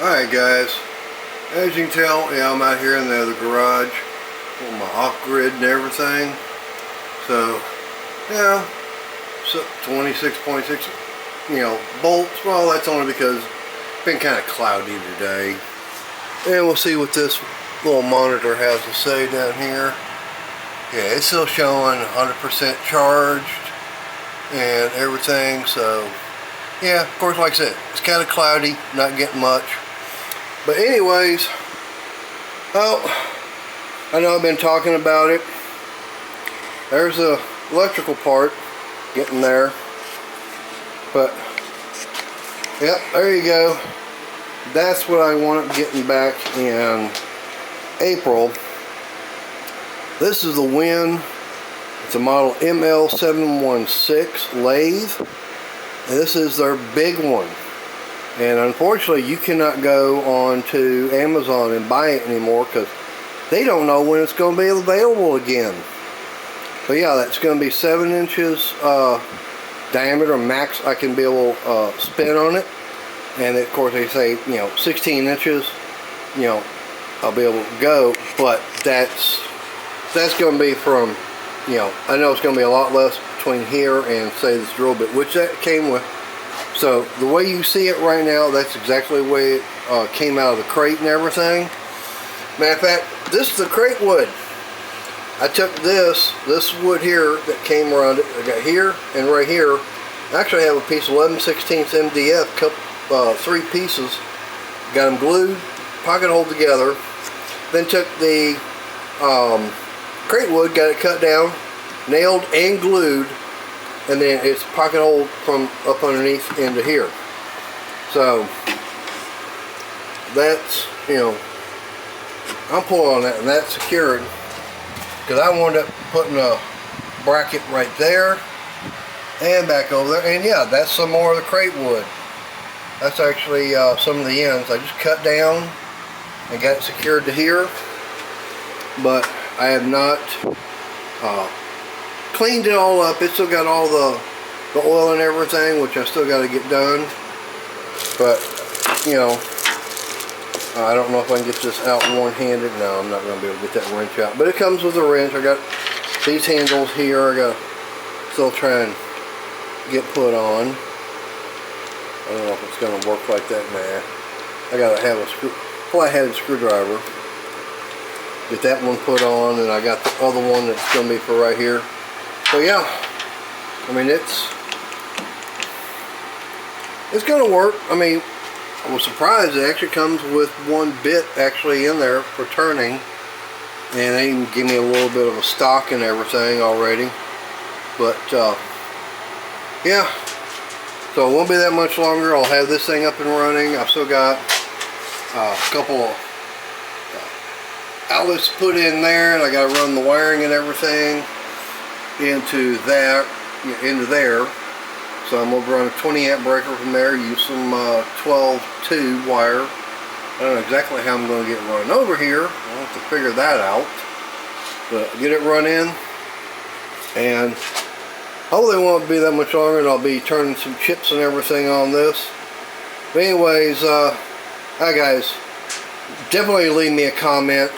Alright guys, as you can tell, yeah, I'm out here in the other garage with my off-grid and everything. So, yeah, so 26.6, bolts. Well, that's only because it's been kind of cloudy today. And we'll see what this little monitor has to say down here. Yeah, it's still showing 100% charged and everything. So, yeah, of course, like I said, it's kind of cloudy, not getting much. But anyways, I know I've been talking about it. There's the electrical part getting there. But, yep, there you go. That's what I wanted getting back in April. This is the Wen. It's a model ML716 lathe. And this is their big one. And unfortunately, you cannot go on to Amazon and buy it anymore because they don't know when it's going to be available again. But yeah, that's going to be 7 inches diameter max I can be able to spin on it. And of course they say, 16 inches, I'll be able to go. But that's going to be from, I know it's going to be a lot less between here and say this drill bit, which that came with. So the way you see it right now, that's exactly the way it came out of the crate and everything. Matter of fact, this is the crate wood. I took this wood here that came around it. I got here and right here. Actually, I have a piece of 11/16 MDF, 3 pieces. Got them glued, pocket hole together. Then took the crate wood, got it cut down, nailed and glued. And then it's pocket hole from up underneath into here. So that's, I'm pulling on that and that's secured because I wound up putting a bracket right there and back over there. And yeah, that's some more of the crate wood. That's actually some of the ends I just cut down and got it secured to here. But I have not cleaned it all up. It's still got all the oil and everything, which I still got to get done. But, I don't know if I can get this out one-handed. No, I'm not going to be able to get that wrench out. But it comes with a wrench. I got these handles here. I got to still try and get put on. I don't know if it's going to work like that. Nah. I got to have a flat-headed screwdriver. Get that one put on, and I got the other one that's going to be for right here. So yeah, I mean it's gonna work. I mean, I was surprised it actually comes with one bit actually in there for turning, and they even give me a little bit of a stock and everything already. But yeah, so it won't be that much longer. I'll have this thing up and running. I've still got a couple of outlets put in there, and I got to run the wiring and everything into there. So I'm going to run a 20 amp breaker from there, use some 12-2 wire. I don't know exactly how I'm going to get it run over here. I'll have to figure that out. But get it run in, and hopefully it won't be that much longer, and I'll be turning some chips and everything on this. But anyways, hi guys, definitely leave me a comment.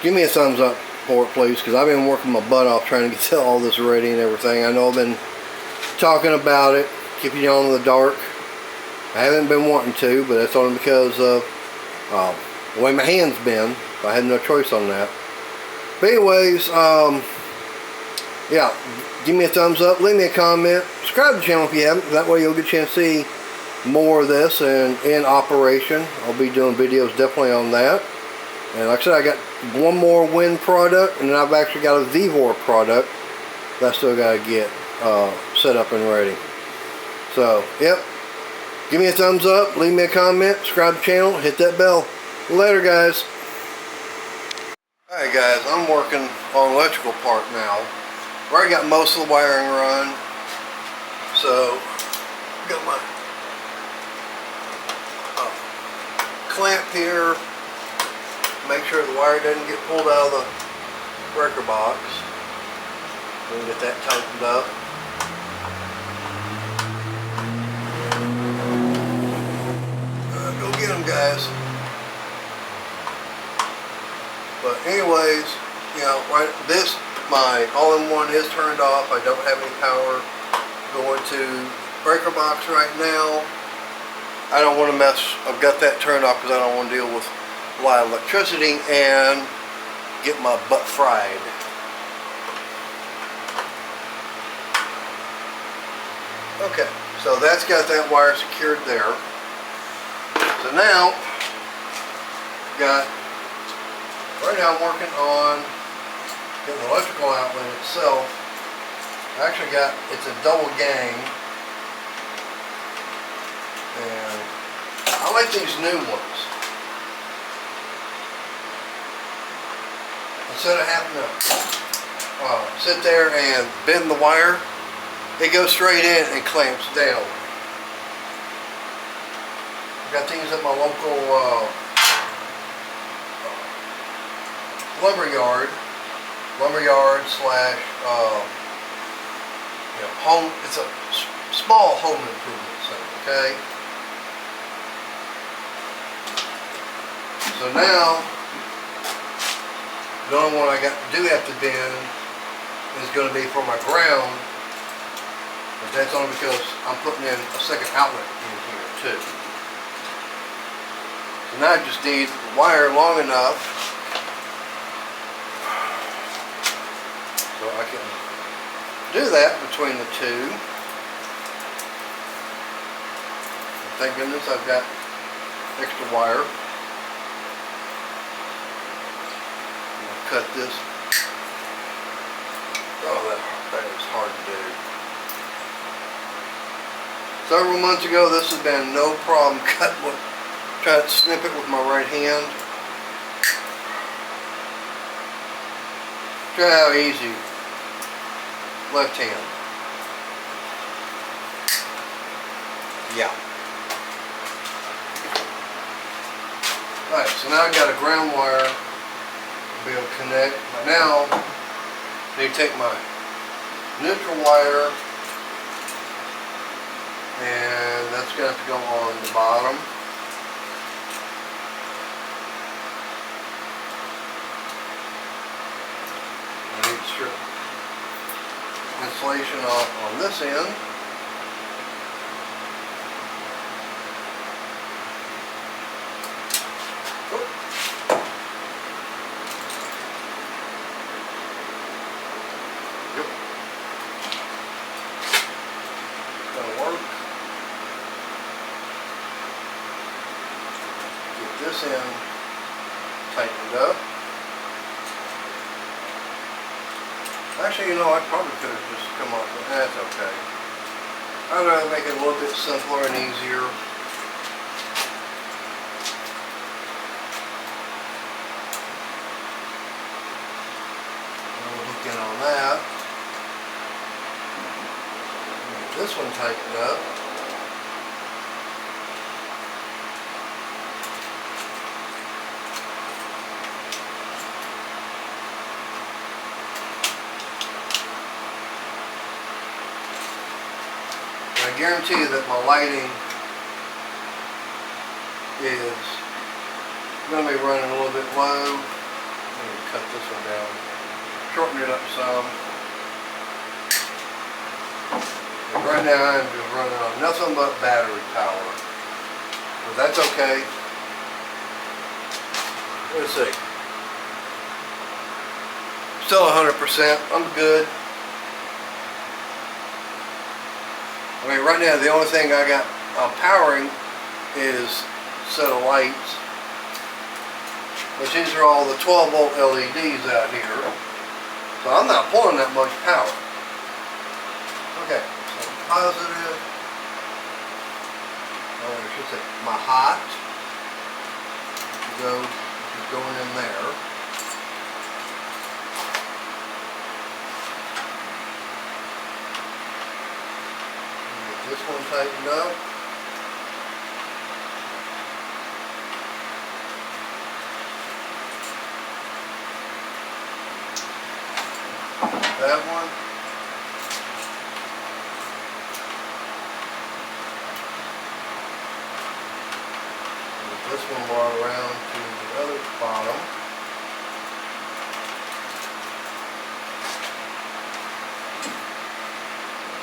Give me a thumbs up for it, please, because I've been working my butt off trying to get all this ready and everything. I know I've been talking about it, keeping you on in the dark. I haven't been wanting to, but that's only because of the way my hand's been. I had no choice on that. But anyways, yeah, give me a thumbs up, leave me a comment, subscribe to the channel if you haven't. That way you'll get a chance to see more of this and in operation. I'll be doing videos definitely on that. And like I said, I got one more Wen product, and then I've actually got a Vivor product that I still got to get set up and ready. So, yep. Give me a thumbs up, leave me a comment, subscribe to the channel, hit that bell. Later, guys. Alright, guys, I'm working on electrical part now. I've already got most of the wiring run. So, got my clamp here. Make sure the wire doesn't get pulled out of the breaker box. We'll get that tightened up. Go get them, guys. guys. But anyways, you know, right, my all-in-one is turned off. I don't have any power going to breaker box right now. I don't want to mess, I've got that turned off because I don't want to deal with a lot of electricity and get my butt fried. Okay, so that's got that wire secured there. So now, right now I'm working on getting the electrical outlet itself. I actually it's a double gang. And I like these new ones. Instead of having to sit there and bend the wire, it goes straight in and clamps down. I got these at my local lumberyard slash home. It's a small home improvement center. Okay. So now, the only one I do have to bend is going to be for my ground, but that's only because I'm putting in a second outlet in here too. So now I just need the wire long enough so I can do that between the two. Thank goodness I've got extra wire. Cut this. Oh, that is hard to do. Several months ago, this has been no problem trying to snip it with my right hand. Try how easy. Left hand. Yeah. Alright, so now I've got a ground wire be able to connect. But now I need to take my neutral wire, and that's going to have to go on the bottom. I need to strip insulation off on this end. This end tightened up. Actually, you know, I probably could have just come up with that's okay. I'd rather make it a little bit simpler and easier. We'll hook in on that. Get this one tightened up. I guarantee you that my lighting is going to be running a little bit low. I'm going to cut this one down, shorten it up some. And right now I'm just running on nothing but battery power. But that's okay. Let's see. Still 100%. I'm good. I mean, right now the only thing I got powering is a set of lights, which these are all the 12 volt LEDs out here. So I'm not pulling that much power. Okay, so positive, I should say my hot, is going in there. This one tightened up. That one. Get this one bar around to the other bottom.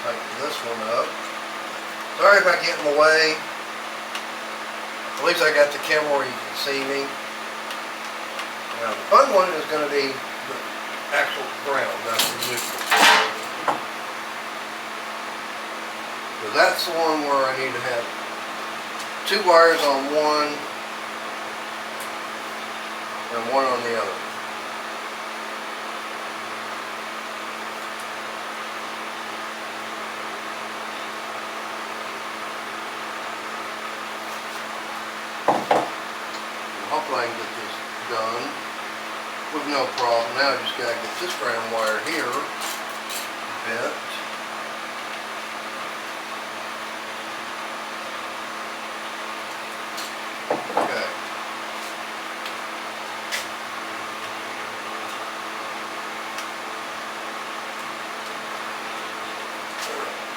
Tighten this one up. Sorry if I get in the way. At least I got the camera where you can see me. Now the fun one is going to be the actual ground, not the neutral. So that's the one where I need to have 2 wires on one and one on the other. Hopefully I can get this done with no problem. Now I just got to get this ground wire here bent. Okay.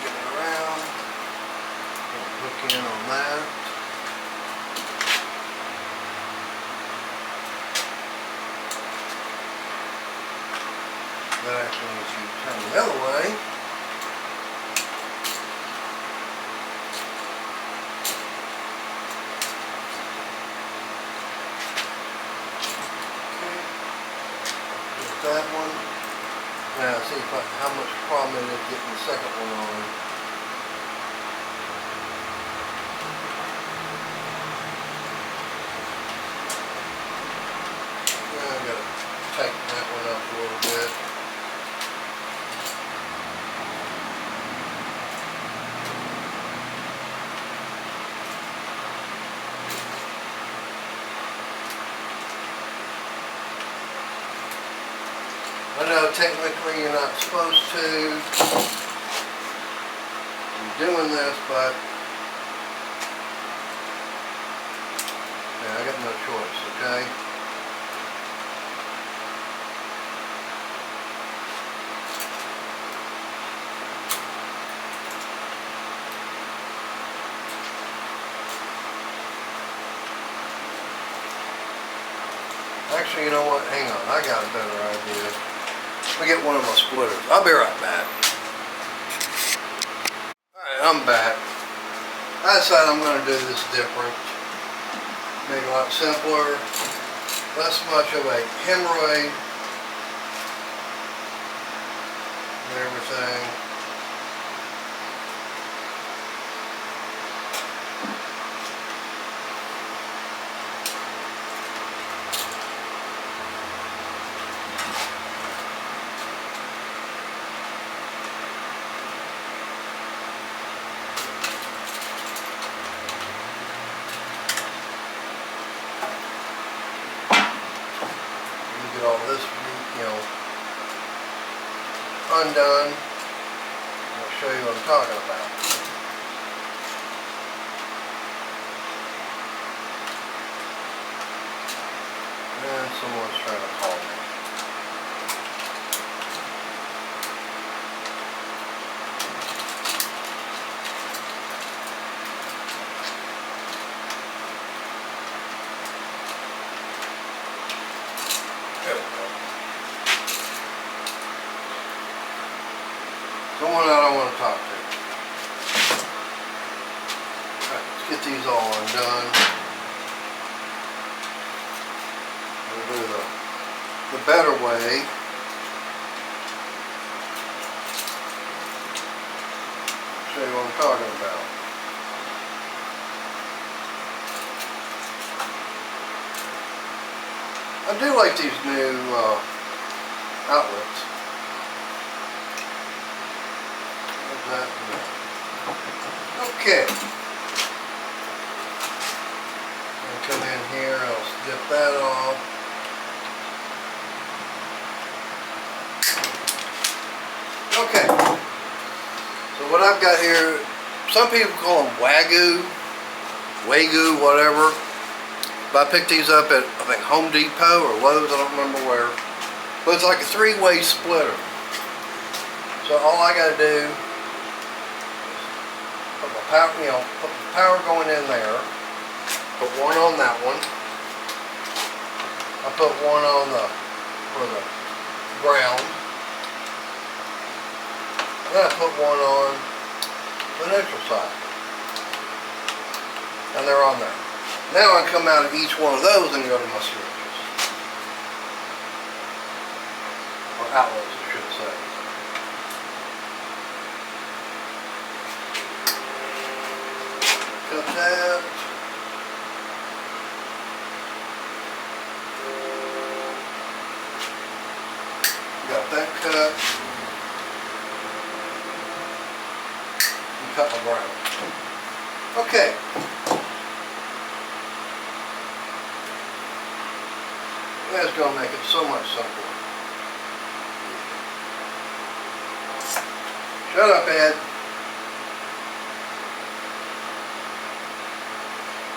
Get it around. Hook in on that. That actually needs to turn the other way. Okay. Get that one. Now see how much problem it is getting the second one on. Now I gotta tighten that one up a little bit. I know technically you're not supposed to be doing this, but yeah, I got no choice, okay? Actually, you know what? Hang on, I got a better idea. Let me get one of my splitters. I'll be right back. Alright, I'm back. I decided I'm going to do this different. Make it a lot simpler. Less much of a hemorrhoid. And everything. Get all this, undone. I'll show you what I'm talking about. And someone's trying to call me. Someone I don't want to talk to. Alright, let's get these all undone. We'll do the better way. Show you what I'm talking about. I do like these new outlets. Okay. I'll come in here, I'll dip that off. Okay. So what I've got here, some people call them Wagyu, whatever. But I picked these up at, I think, Home Depot or Lowe's, I don't remember where. But it's like a 3-way splitter. So all I got to do is put my power, put the power going in there. Put one on that one. I put one on for the ground. Then I put one on the neutral side. And they're on there. Now I come out of each one of those and go to my switches. Or outlets, I should say. Cut that. Got that cut. And cut my ground. Okay. That's going to make it so much simpler. Shut up, Ed.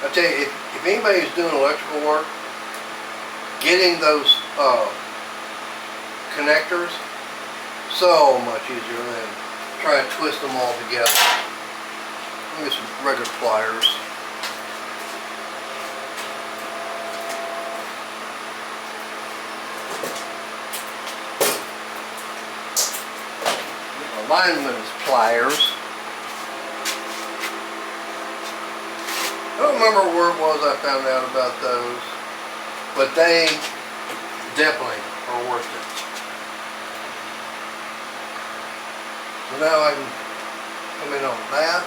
I tell you, if anybody's doing electrical work, getting those connectors so much easier than trying to twist them all together. Let me get some regular pliers. Lineman's pliers. I don't remember where it was I found out about those, but they definitely are worth it. So now I can come in on that.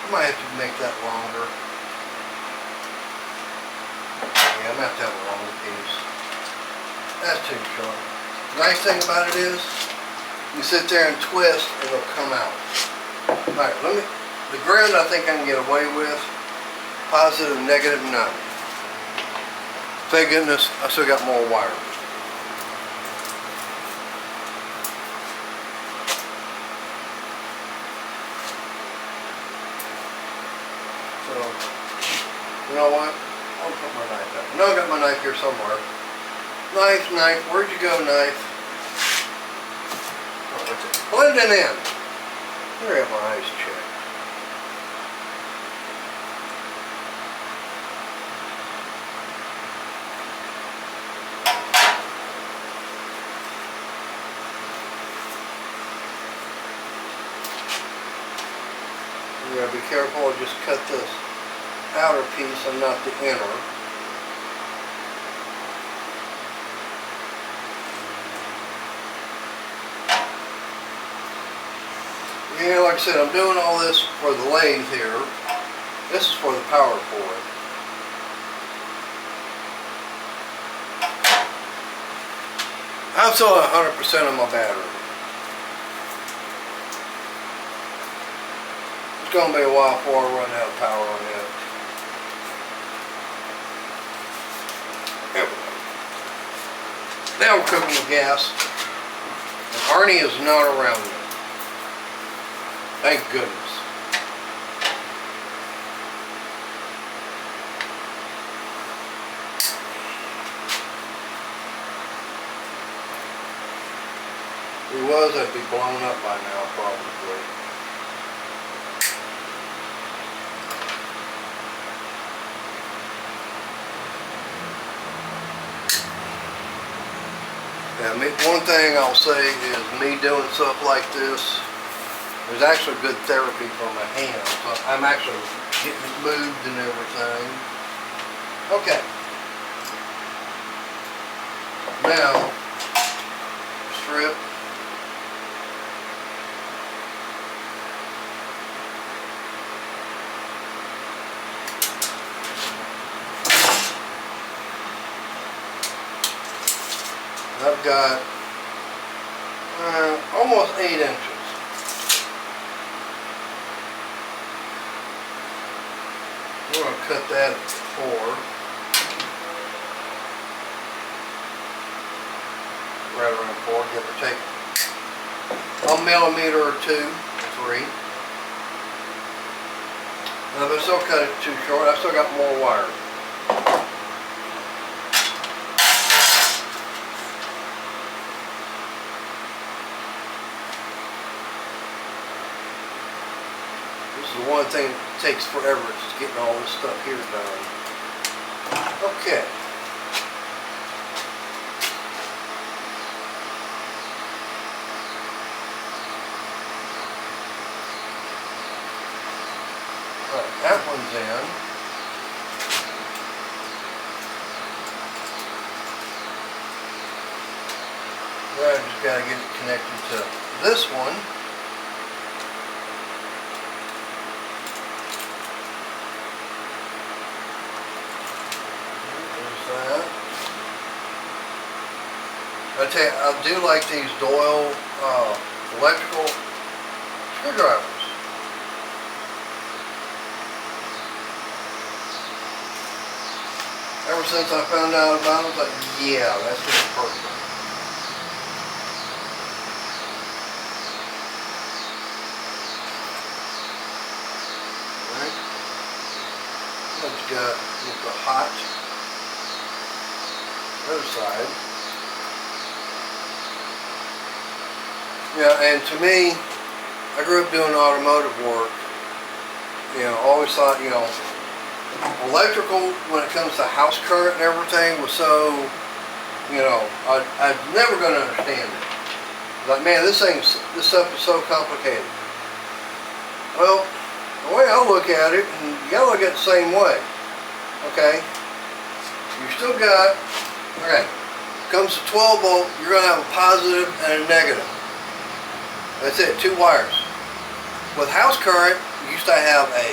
I might have to make that longer. Yeah, I'm going to have to have a longer piece. That's too short. The nice thing about it is, you sit there and twist and it'll come out. Alright, the ground I think I can get away with, positive, negative, none. Thank goodness I still got more wire. So, you know what? I'll put my knife out. I know I got my knife here somewhere. Knife, knife, where'd you go, knife? Oh, what's it? Blending in. Here I have my eyes checked. You gotta be careful, just cut this outer piece and not the inner. Yeah, like I said, I'm doing all this for the lathe here. This is for the power cord. I'm still at 100% on my battery. It's going to be a while before I run out of power on it. There we go. Now we're cooking with gas. And Arnie is not around me. Thank goodness. If he was, I'd be blown up by now, probably. Yeah, one thing I'll say is me doing stuff like this, there's actually good therapy for my hands. So I'm actually getting it moved and everything. Okay. Now, strip. I've got almost 8 inches. We're going to cut that at 4. Right around 4, give or take a millimeter or 2, 3. Now, if I still cut it too short, I still got more wire. one thing that takes forever is getting all this stuff here done. Okay. Alright, that one's in. Now I just got to get it connected to this one. I tell you, I do like these Doyle electrical screwdrivers. Ever since I found out about them, I was like, yeah, that's just perfect. Alright. I've got the hot other side. Yeah, and to me, I grew up doing automotive work. You know, always thought, you know, electrical when it comes to house current and everything was so, you know, I'm never going to understand it. Like, man, this stuff is so complicated. Well, the way I look at it, and you got to look at it the same way. Okay? You still got, okay, comes to 12 volt, you're going to have a positive and a negative. That's it, 2 wires. With house current, you used to have a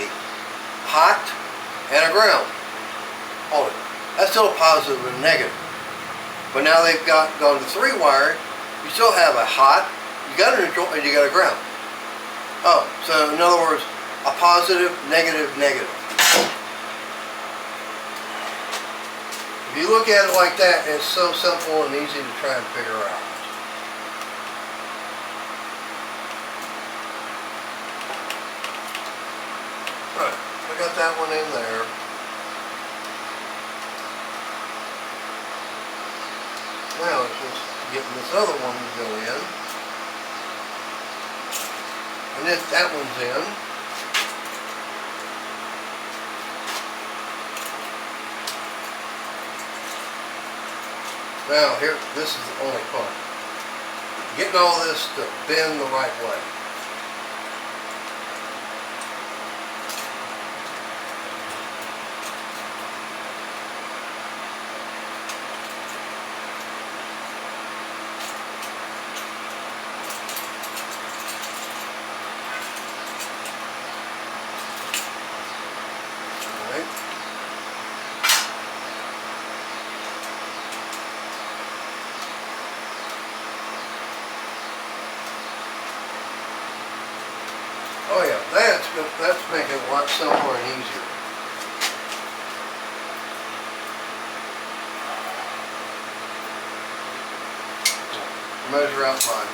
hot and a ground. Hold it. That's still a positive and a negative. But now they've gone to 3 wire, you still have a hot, you got a neutral, and you got a ground. Oh, so in other words, a positive, negative, negative. If you look at it like that, it's so simple and easy to try and figure out. Right, I got that one in there. Now it's just getting this other one to go in. And if that one's in. Now here, this is the only part. Getting all this to bend the right way. Oh yeah, that's making it a lot simpler and easier. Measure out mine.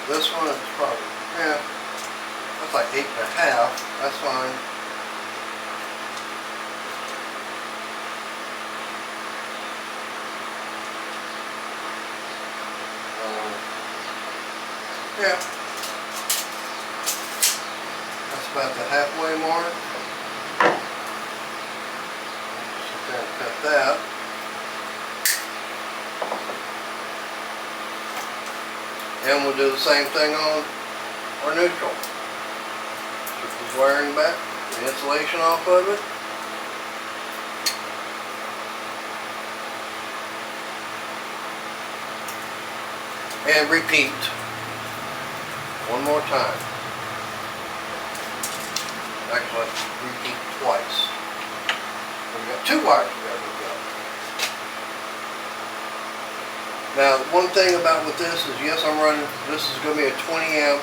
This one is probably, yeah, that's like 8.5. That's fine. Yeah. About the halfway mark. Sit there and cut that. And we'll do the same thing on our neutral. Strip this wiring back, the insulation off of it. And repeat one more time. Actually, repeat twice. We've got 2 wires we got to hook up. Now, one thing about with this is, yes, I'm running, this is going to be a 20 amp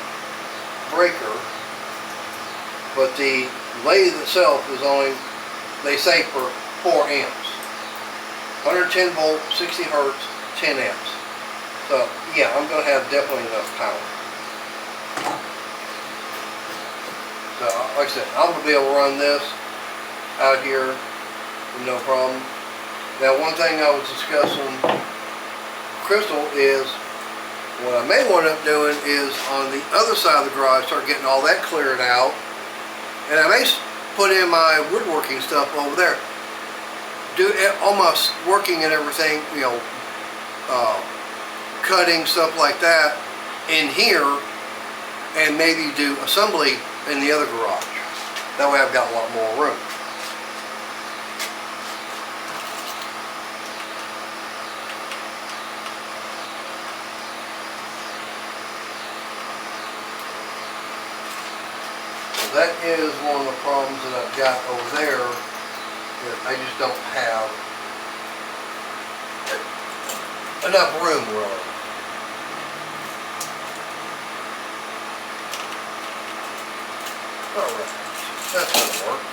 breaker, but the lathe itself is only, they say, for 4 amps. 110 volt, 60 hertz, 10 amps. So, yeah, I'm going to have definitely enough power. So, like I said, I'm going to be able to run this out here with no problem. Now, one thing I was discussing with Crystal is what I may wind up doing is on the other side of the garage, start getting all that cleared out And I may put in my woodworking stuff over there. Do almost working and everything, you know, cutting stuff like that in here, and maybe do assembly in the other garage. That way I've got a lot more room. So that is one of the problems that I've got over there, is I just don't have enough room really. Alright, that's gonna work.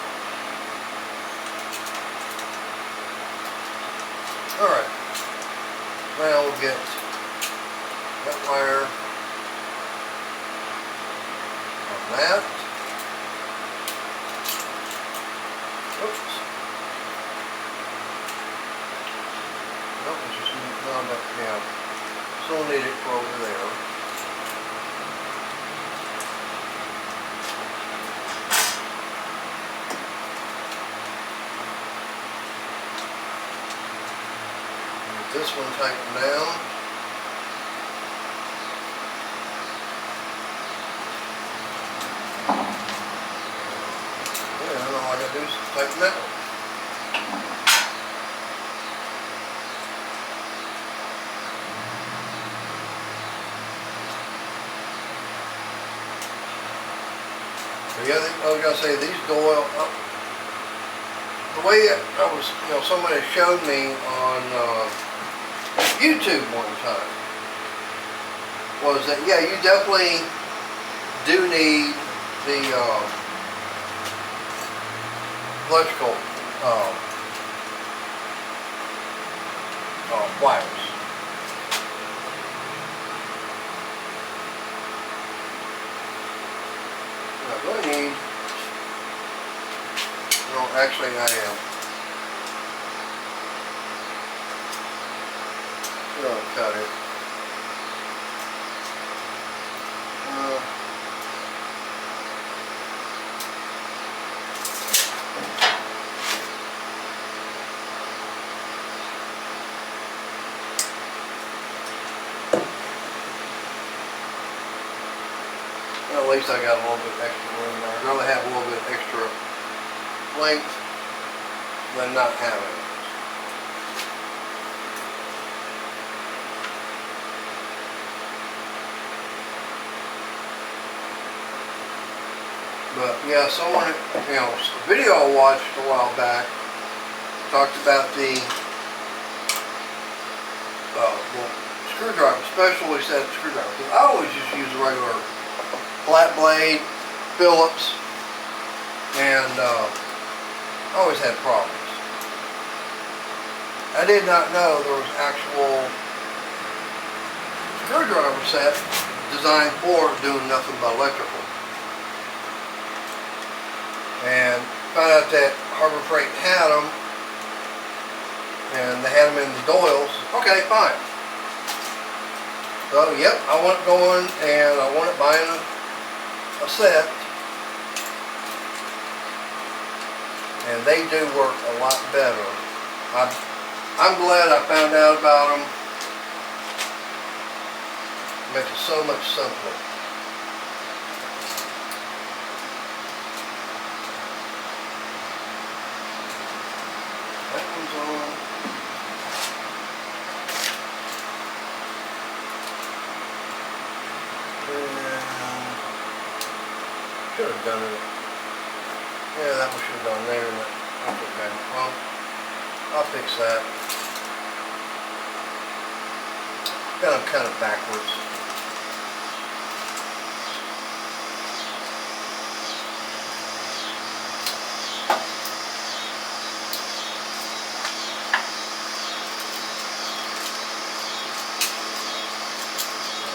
Alright, now we'll get that wire on that. Oops. Nope, it's just not enough now. Still need it for over there. This one tightened down. Yeah, all I gotta do is tighten that one. The other, I was gonna say these Doyle. The way I was, you know, somebody showed me on YouTube one time was that, yeah, you definitely do need the electrical wires. Now, what I need, no, actually I am. I'm going to cut it. Well, at least I got a little bit extra room there. I'd rather have a little bit extra length than not having it. But yeah, someone, you know, a video I watched a while back talked about the well, screwdriver, specially set screwdriver. Because I always just use a regular flat blade, Phillips, and I always had problems. I did not know there was actual screwdriver set designed for doing nothing but electrical. And found out that Harbor Freight had them, and they had them in the Doyles. Okay, fine. So, yep, I want it going, and I want it buying a set. And they do work a lot better. I'm glad I found out about them. It makes it so much simpler. That one's on. And should have done it. Yeah, that one should have gone there. That's okay. Well, I'll fix that. Got them kind of backwards.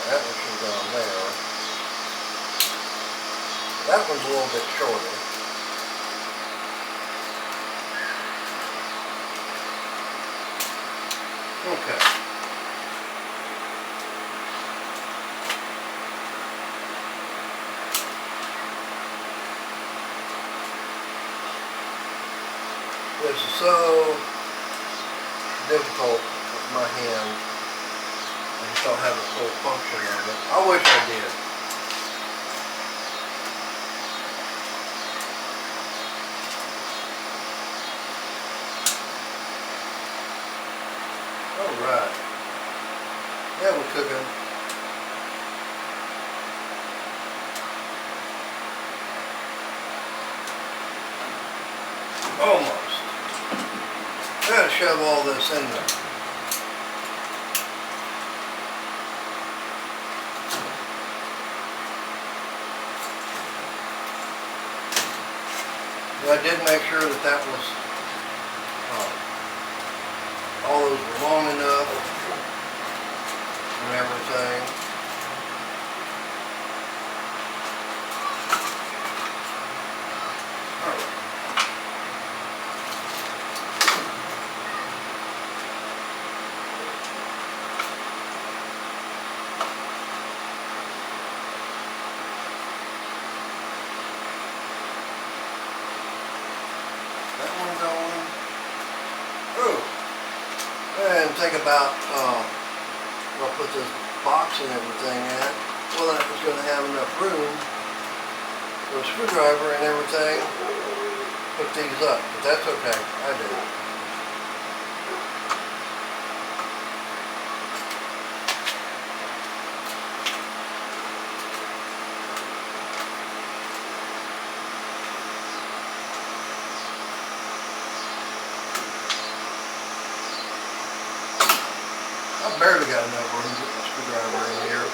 That one should have gone there. That one's a little bit shorter. Okay. This is so difficult with my hand. I just don't have a full function of it. I wish I did. Alright. Yeah, we're cooking. Almost. I gotta shove all this in there. I did make sure that was all those were long enough and everything. And think about where I'll put this box and everything at. Well, I was going to have enough room for a screwdriver and everything. Put these up, but that's okay. I do. I barely got enough room to get my screwdriver in here.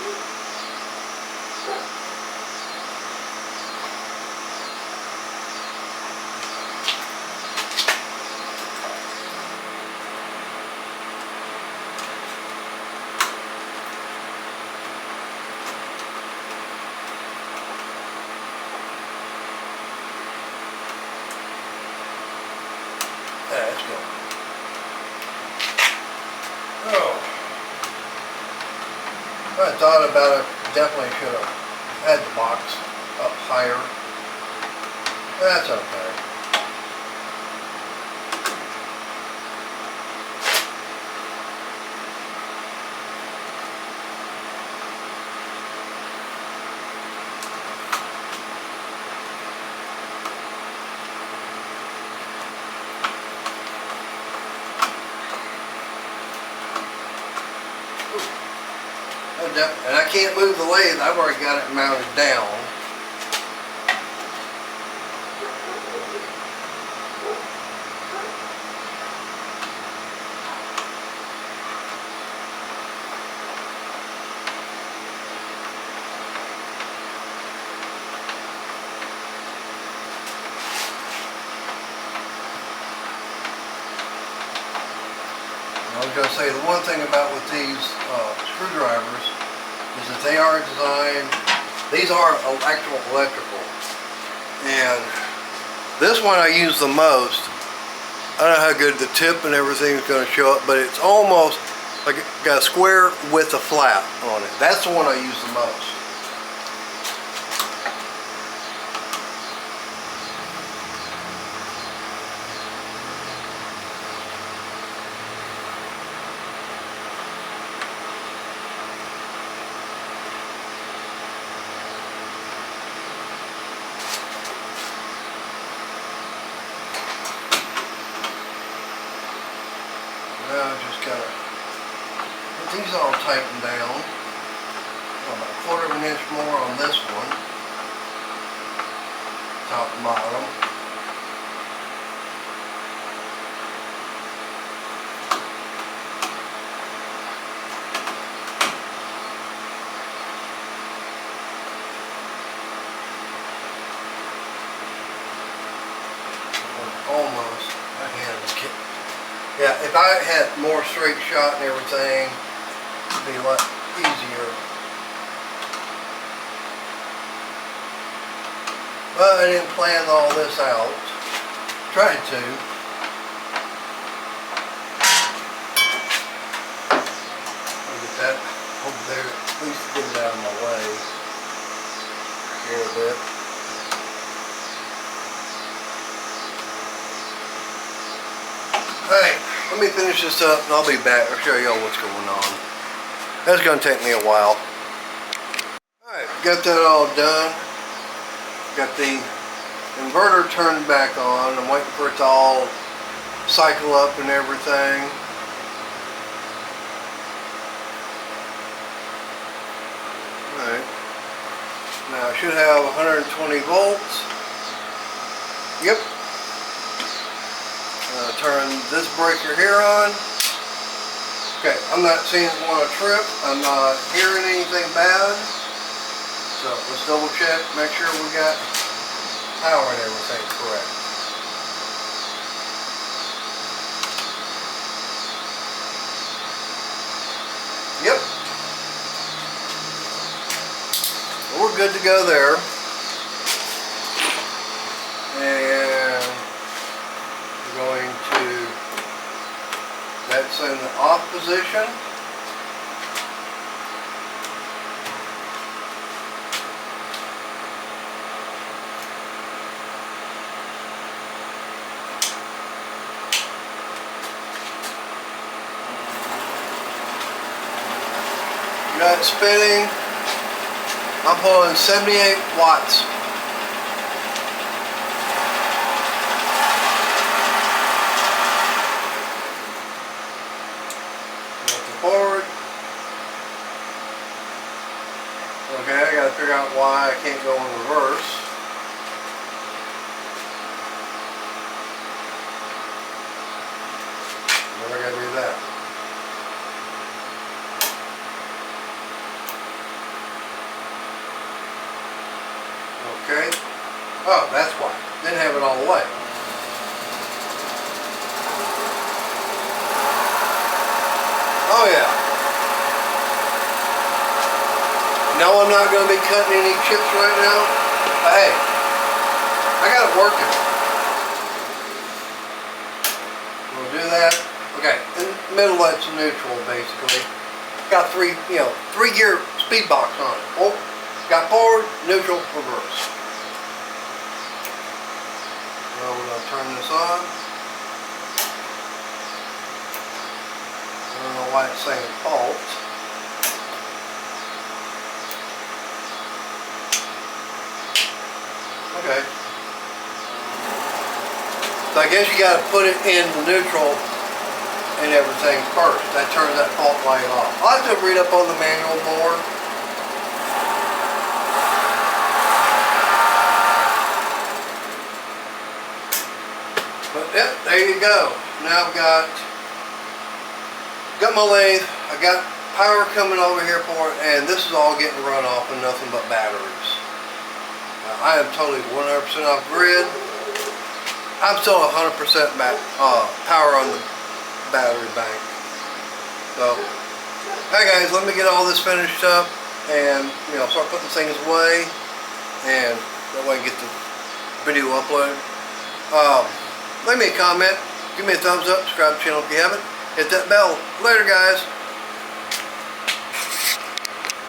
Yeah, let's go. Oh. I thought about it, definitely should have had the box up higher. That's okay. And I can't move the lathe, I've already got it mounted down. I was going to say, the one thing about with these screwdrivers is that they are designed, these are electrical, and this one I use the most. I don't know how good the tip and everything is going to show up, but it's almost like it got a square with a flat on it. That's the one I use the most. Now I just gotta put these all tightened down. About a quarter of an inch more on this one, top and bottom. Almost. My hand is getting. Yeah, if I had more straight shot and everything, it'd be a lot easier. But I didn't plan all this out. Tried to. I'll get that over there, at least get it out of my way a little bit. let me finish this up and I'll be back. I'll show y'all what's going on. That's going to take me a while. Alright, got that all done. Got the inverter turned back on. I'm waiting for it to all cycle up and everything. Alright. Now I should have 120 volts. Yep. Turn this breaker here on. Okay, I'm not seeing it want to trip. I'm not hearing anything bad. So let's double check, make sure we got power and everything correct. Yep. We're good to go there. And we're going to, that's in the off position. Got it spinning. I'm pulling 78 watts. Forward. Okay, I gotta figure out why I can't go in reverse. Never gotta do that. Okay. Oh, that's why. Didn't have it all the way. Oh yeah. No, I'm not going to be cutting any chips right now. But hey, I got it working. We'll do that. Okay, in the middle that's neutral basically. Got three gear speed box on it. Oh, got forward, neutral, reverse. Well, we're going to turn this on. I don't know why it's saying fault. Okay. So I guess you got to put it in neutral and everything first. That turns that fault light off. I'll have to read up on the manual more. But yep, there you go. Now I've got my lathe, I got power coming over here for it, and this is all getting run off of nothing but batteries. I am totally 100% off grid. I'm still 100% power on the battery bank. So, hey guys, let me get all this finished up and start putting things away, and that way I can get the video uploaded. Leave me a comment, give me a thumbs up, subscribe to the channel if you haven't. Hit that bell. Later, guys.